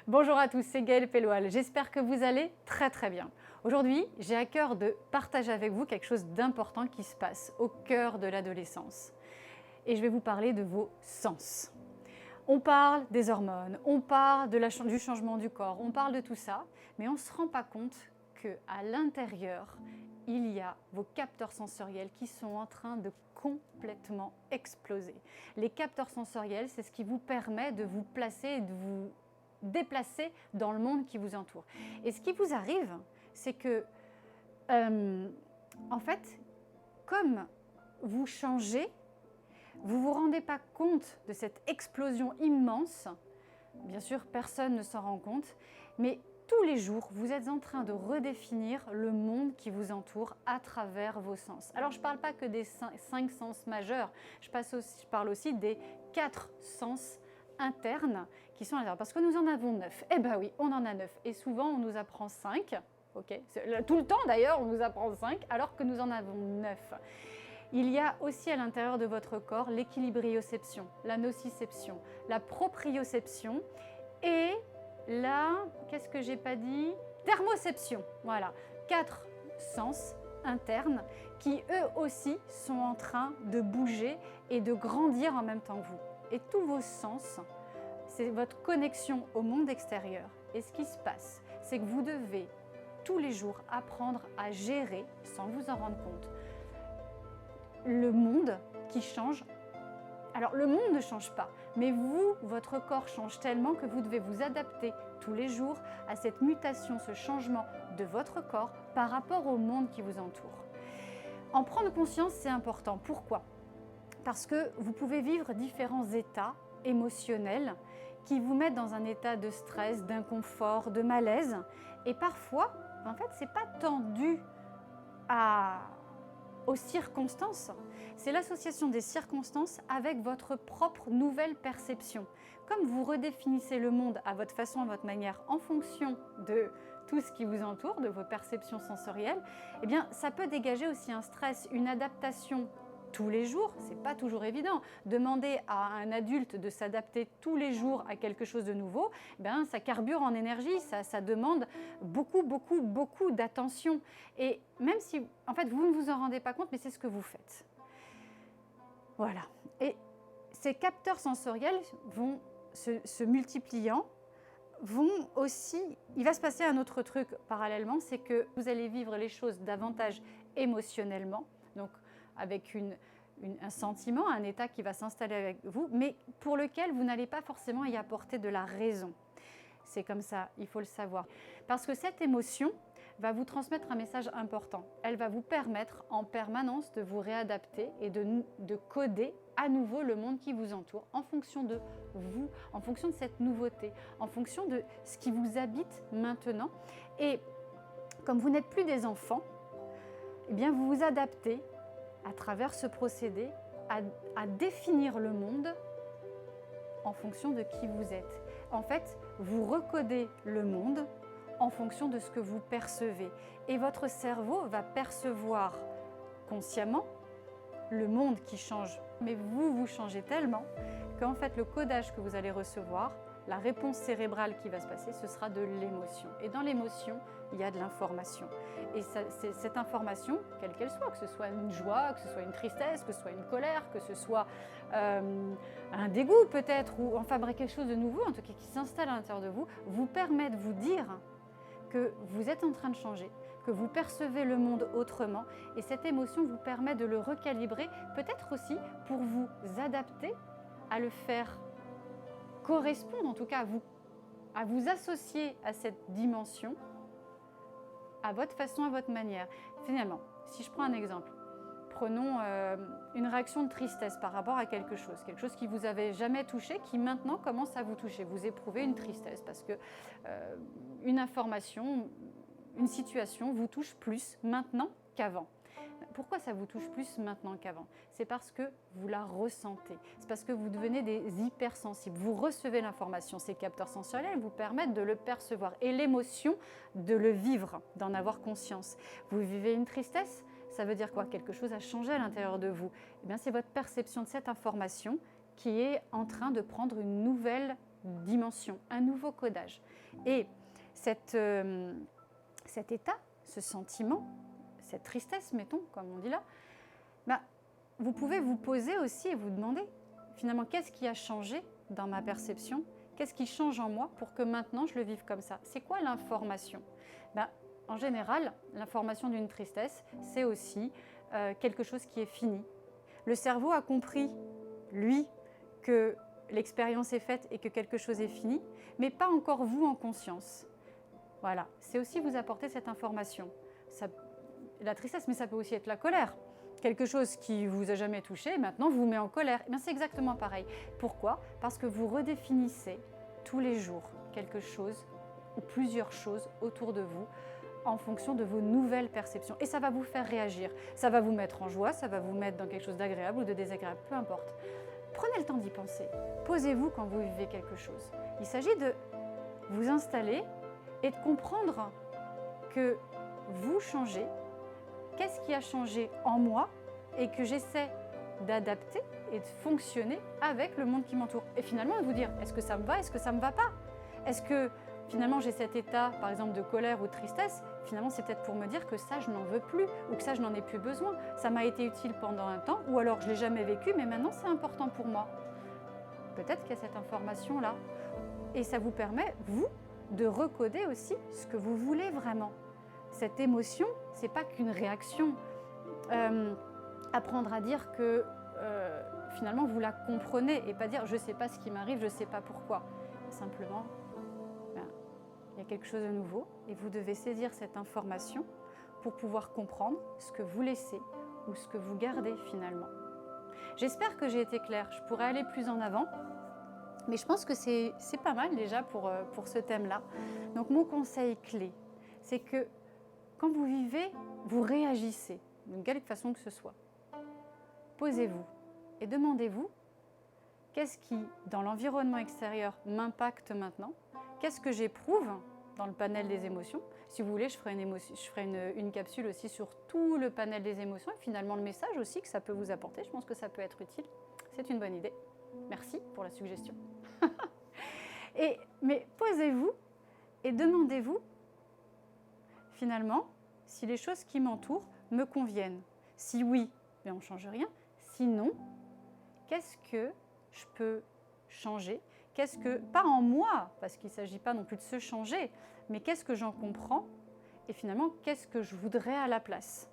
Bonjour à tous, c'est Gaëlle Pelloual. J'espère que vous allez très bien. Aujourd'hui, j'ai à cœur de partager avec vous quelque chose d'important qui se passe au cœur de l'adolescence. Et je vais vous parler de vos sens. On parle des hormones, on parle du changement du corps, on parle de tout ça, mais on ne se rend pas compte qu'à l'intérieur, il y a vos capteurs sensoriels qui sont en train de complètement exploser. Les capteurs sensoriels, c'est ce qui vous permet de vous placer et de vous déplacer dans le monde qui vous entoure. Et ce qui vous arrive, c'est que, en fait, comme vous changez, vous ne vous rendez pas compte de cette explosion immense. Bien sûr, personne ne s'en rend compte, mais tous les jours, vous êtes en train de redéfinir le monde qui vous entoure à travers vos sens. Alors, je ne parle pas que des 5 sens majeurs, je parle aussi des 4 sens internes qui sont à l'intérieur. Parce que nous en avons 9. Eh bien oui, on en a 9. Et souvent, on nous apprend 5. Okay. Tout le temps, d'ailleurs, on nous apprend 5, alors que nous en avons 9. Il y a aussi à l'intérieur de votre corps l'équilibrioception, la nociception, la proprioception et qu'est-ce que j'ai pas dit? Thermoception. Voilà, 4 sens internes qui eux aussi sont en train de bouger et de grandir en même temps que vous. Et tous vos sens, c'est votre connexion au monde extérieur. Et ce qui se passe, c'est que vous devez tous les jours apprendre à gérer, sans vous en rendre compte, le monde qui change. Alors le monde ne change pas, mais vous, votre corps change tellement que vous devez vous adapter tous les jours à cette mutation, ce changement de votre corps par rapport au monde qui vous entoure. En prendre conscience, c'est important. Pourquoi? Parce que vous pouvez vivre différents états émotionnels qui vous mettent dans un état de stress, d'inconfort, de malaise. Et parfois, en fait, ce n'est pas tant dû aux circonstances. C'est l'association des circonstances avec votre propre nouvelle perception. Comme vous redéfinissez le monde à votre façon, à votre manière, en fonction de tout ce qui vous entoure, de vos perceptions sensorielles, eh bien, ça peut dégager aussi un stress, une adaptation tous les jours. C'est pas toujours évident. Demander à un adulte de s'adapter tous les jours à quelque chose de nouveau, ben, ça carbure en énergie, ça demande beaucoup d'attention. Et même si, en fait, vous ne vous en rendez pas compte, mais c'est ce que vous faites. Voilà. Et ces capteurs sensoriels vont se multipliant, il va se passer un autre truc parallèlement, c'est que vous allez vivre les choses davantage émotionnellement, donc avec un sentiment, un état qui va s'installer avec vous, mais pour lequel vous n'allez pas forcément y apporter de la raison. C'est comme ça, il faut le savoir. Parce que cette émotion va vous transmettre un message important. Elle va vous permettre en permanence de vous réadapter et de coder à nouveau le monde qui vous entoure en fonction de vous, en fonction de cette nouveauté, en fonction de ce qui vous habite maintenant. Et comme vous n'êtes plus des enfants, eh bien vous vous adaptez à travers ce procédé à définir le monde en fonction de qui vous êtes. En fait, vous recodez le monde en fonction de ce que vous percevez. Et votre cerveau va percevoir consciemment le monde qui change. Mais vous changez tellement qu'en fait, le codage que vous allez recevoir, la réponse cérébrale qui va se passer, ce sera de l'émotion. Et dans l'émotion, il y a de l'information. Et cette information, quelle qu'elle soit, que ce soit une joie, que ce soit une tristesse, que ce soit une colère, que ce soit un dégoût peut-être, ou enfin quelque chose de nouveau, en tout cas qui s'installe à l'intérieur de vous, vous permet de vous dire que vous êtes en train de changer, que vous percevez le monde autrement. Et cette émotion vous permet de le recalibrer, peut-être aussi pour vous adapter à le faire correspondre, en tout cas à vous associer à cette dimension, à votre façon, à votre manière. Finalement, si je prends un exemple, prenons une réaction de tristesse par rapport à quelque chose qui vous avait jamais touché, qui maintenant commence à vous toucher. Vous éprouvez une tristesse parce que une information, une situation vous touche plus maintenant qu'avant. Pourquoi ça vous touche plus maintenant qu'avant? C'est parce que vous la ressentez. C'est parce que vous devenez des hypersensibles. Vous recevez l'information. Ces capteurs sensoriels vous permettent de le percevoir. Et l'émotion, de le vivre, d'en avoir conscience. Vous vivez une tristesse, ça veut dire quoi? Quelque chose a changé à l'intérieur de vous. Eh bien, c'est votre perception de cette information qui est en train de prendre une nouvelle dimension, un nouveau codage. Et cet état, ce sentiment, cette tristesse, mettons, comme on dit là, vous pouvez vous poser aussi et vous demander, finalement, qu'est-ce qui a changé dans ma perception? Qu'est-ce qui change en moi pour que maintenant je le vive comme ça? C'est quoi l'information? En général, l'information d'une tristesse, c'est aussi quelque chose qui est fini. Le cerveau a compris, lui, que l'expérience est faite et que quelque chose est fini, mais pas encore vous en conscience. Voilà, c'est aussi vous apporter cette information. La tristesse, mais ça peut aussi être la colère. Quelque chose qui ne vous a jamais touché, maintenant vous met en colère. C'est exactement pareil. Pourquoi? Parce que vous redéfinissez tous les jours quelque chose ou plusieurs choses autour de vous en fonction de vos nouvelles perceptions. Et ça va vous faire réagir. Ça va vous mettre en joie, ça va vous mettre dans quelque chose d'agréable ou de désagréable, peu importe. Prenez le temps d'y penser. Posez-vous quand vous vivez quelque chose. Il s'agit de vous installer et de comprendre que vous changez. Qu'est-ce qui a changé en moi et que j'essaie d'adapter et de fonctionner avec le monde qui m'entoure. Et finalement, de vous dire, est-ce que ça me va, est-ce que ça ne me va pas? Est-ce que finalement j'ai cet état, par exemple, de colère ou de tristesse? Finalement, c'est peut-être pour me dire que ça, je n'en veux plus ou que ça, je n'en ai plus besoin. Ça m'a été utile pendant un temps ou alors je ne l'ai jamais vécu, mais maintenant, c'est important pour moi. Peut-être qu'il y a cette information-là. Et ça vous permet, vous, de recoder aussi ce que vous voulez vraiment. Cette émotion, ce n'est pas qu'une réaction. Apprendre à dire que finalement vous la comprenez et pas dire je ne sais pas ce qui m'arrive, je ne sais pas pourquoi. Simplement, il y a quelque chose de nouveau et vous devez saisir cette information pour pouvoir comprendre ce que vous laissez ou ce que vous gardez finalement. J'espère que j'ai été claire. Je pourrais aller plus en avant, mais je pense que c'est pas mal déjà pour ce thème-là. Donc mon conseil clé, c'est que quand vous vivez, vous réagissez, de quelque façon que ce soit. Posez-vous et demandez-vous qu'est-ce qui, dans l'environnement extérieur, m'impacte maintenant? Qu'est-ce que j'éprouve dans le panel des émotions? Si vous voulez, je ferai une capsule aussi sur tout le panel des émotions et finalement le message aussi que ça peut vous apporter. Je pense que ça peut être utile. C'est une bonne idée. Merci pour la suggestion. Mais posez-vous et demandez-vous finalement si les choses qui m'entourent me conviennent. Si oui, on ne change rien. Sinon, qu'est-ce que je peux changer? Pas en moi, parce qu'il ne s'agit pas non plus de se changer, mais qu'est-ce que j'en comprends? Et finalement, qu'est-ce que je voudrais à la place,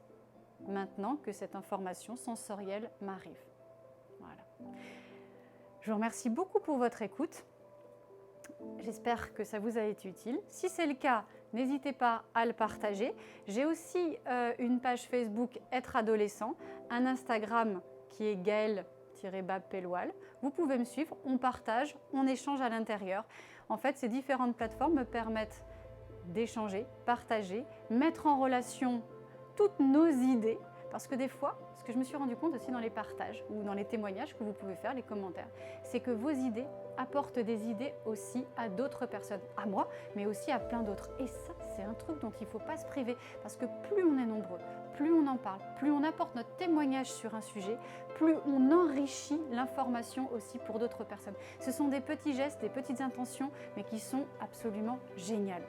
maintenant que cette information sensorielle m'arrive? Voilà. Je vous remercie beaucoup pour votre écoute. J'espère que ça vous a été utile. Si c'est le cas, n'hésitez pas à le partager. J'ai aussi une page Facebook Être adolescent, un Instagram qui est Gaëlle-Pelloual. Vous pouvez me suivre, on partage, on échange à l'intérieur. En fait, ces différentes plateformes me permettent d'échanger, partager, mettre en relation toutes nos idées. Parce que des fois, ce que je me suis rendu compte aussi dans les partages ou dans les témoignages que vous pouvez faire, les commentaires, c'est que vos idées apportent des idées aussi à d'autres personnes, à moi, mais aussi à plein d'autres. Et ça, c'est un truc dont il ne faut pas se priver, parce que plus on est nombreux, plus on en parle, plus on apporte notre témoignage sur un sujet, plus on enrichit l'information aussi pour d'autres personnes. Ce sont des petits gestes, des petites intentions, mais qui sont absolument géniales.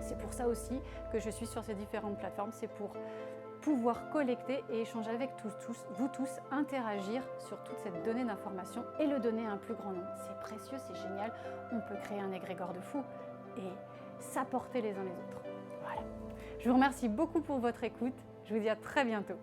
C'est pour ça aussi que je suis sur ces différentes plateformes, c'est pour pouvoir collecter et échanger avec vous tous, interagir sur toute cette donnée d'information et le donner à un plus grand nombre. C'est précieux, c'est génial, on peut créer un égrégore de fou et s'apporter les uns les autres. Voilà. Je vous remercie beaucoup pour votre écoute, je vous dis à très bientôt.